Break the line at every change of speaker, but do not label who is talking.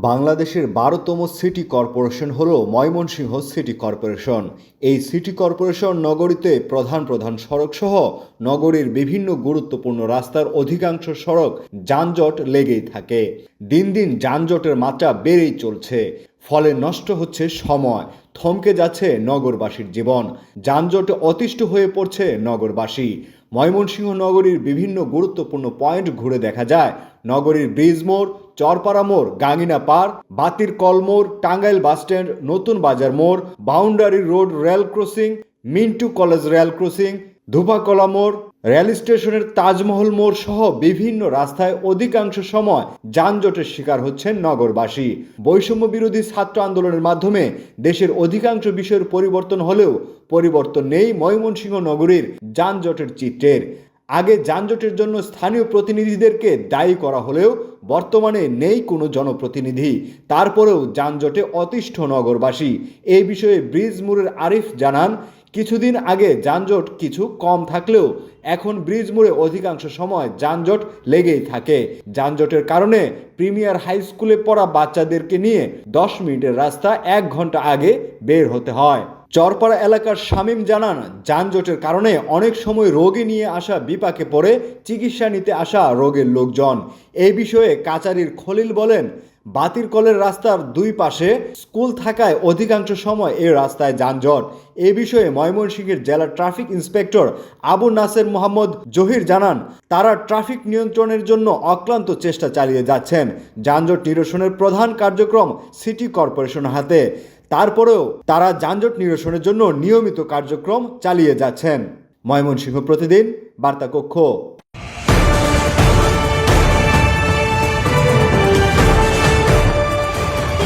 বাংলাদেশের ১২তম city corporation হল Mymensingh city corporation. এই সিটি কর্পোরেশন নগরীতে প্রধান প্রধান সড়কসহ নগরীর বিভিন্ন গুরুত্বপূর্ণ রাস্তার অধিকাংশ সড়ক যানজট লেগেই থাকে। দিন দিন যানজটের মাত্রা বেড়েই চলছে, ফলে নষ্ট হচ্ছে সময়, থমকে যাচ্ছে নগরবাসীর জীবন, যানজটে অতিষ্ঠ হয়ে পড়ছে নগরবাসী। ময়মনসিংহ নগরীর বিভিন্ন গুরুত্বপূর্ণ পয়েন্ট ঘুরে দেখা যায় নগরীর ব্রিজ মোড়, চরপাড়া মোড়, গাঙ্গিনা পার্ক, বাতির কল মোড়, টাঙ্গাইল বাসস্ট্যান্ড, নতুন বাজার মোড়, boundary road rail crossing, Mintu college rail crossing, Dhupakala মোড়, রেল স্টেশনের তাজমহল মোড় সহ বিভিন্ন রাস্তায় অধিকাংশ সময় যানজটের শিকার হচ্ছেন নগরবাসী। বৈষম্য বিরোধী ছাত্র আন্দোলনের মাধ্যমে দেশের অধিকাংশ বিষয়ের পরিবর্তন হলেও পরিবর্তন নেই ময়মনসিংহ নগরীর যানজটের চিত্রের। আগে যানজটের জন্য স্থানীয় প্রতিনিধিদেরকে দায়ী করা হলেও বর্তমানে নেই কোনো জনপ্রতিনিধি, তারপরেও যানজটে অতিষ্ঠ নগরবাসী। এই বিষয়ে ব্রিজ মোড়ের আরিফ জানান, কিছুদিন আগে যানজট কিছু কম থাকলেও এখন ব্রিজ মোড়ে অধিকাংশ সময় যানজট লেগেই থাকে। যানজটের কারণে প্রিমিয়ার হাই স্কুলে পড়া বাচ্চাদেরকে নিয়ে 10 মিনিটের রাস্তা 1 ঘন্টা আগে বের হতে হয়। চরপাড়া এলাকার শামীম জানান, যানজটের কারণে অনেক সময় রোগী নিয়ে আসা বিপাকে পড়ে চিকিৎসা নিতে আসা রোগীর লোকজন। এই বিষয়ে কাচারির খলিল বলেন, বাতির কলের রাস্তার দুই পাশে স্কুল থাকায় অধিকাংশ সময় এই রাস্তায় যানজট। এ বিষয়ে ময়মনসিংহের জেলা ট্রাফিক ইন্সপেক্টর আবু নাসের মোহাম্মদ জহির জানান, তারা ট্রাফিক নিয়ন্ত্রণের জন্য অক্লান্ত চেষ্টা চালিয়ে যাচ্ছেন। যানজট নিরসনের প্রধান কার্যক্রম সিটি কর্পোরেশন হাতে, তারপরেও তারা যানজট নিরসনের জন্য নিয়মিত কার্যক্রম চালিয়ে যাচ্ছেন। ময়মনসিংহ প্রতিদিন, বার্তা কক্ষ।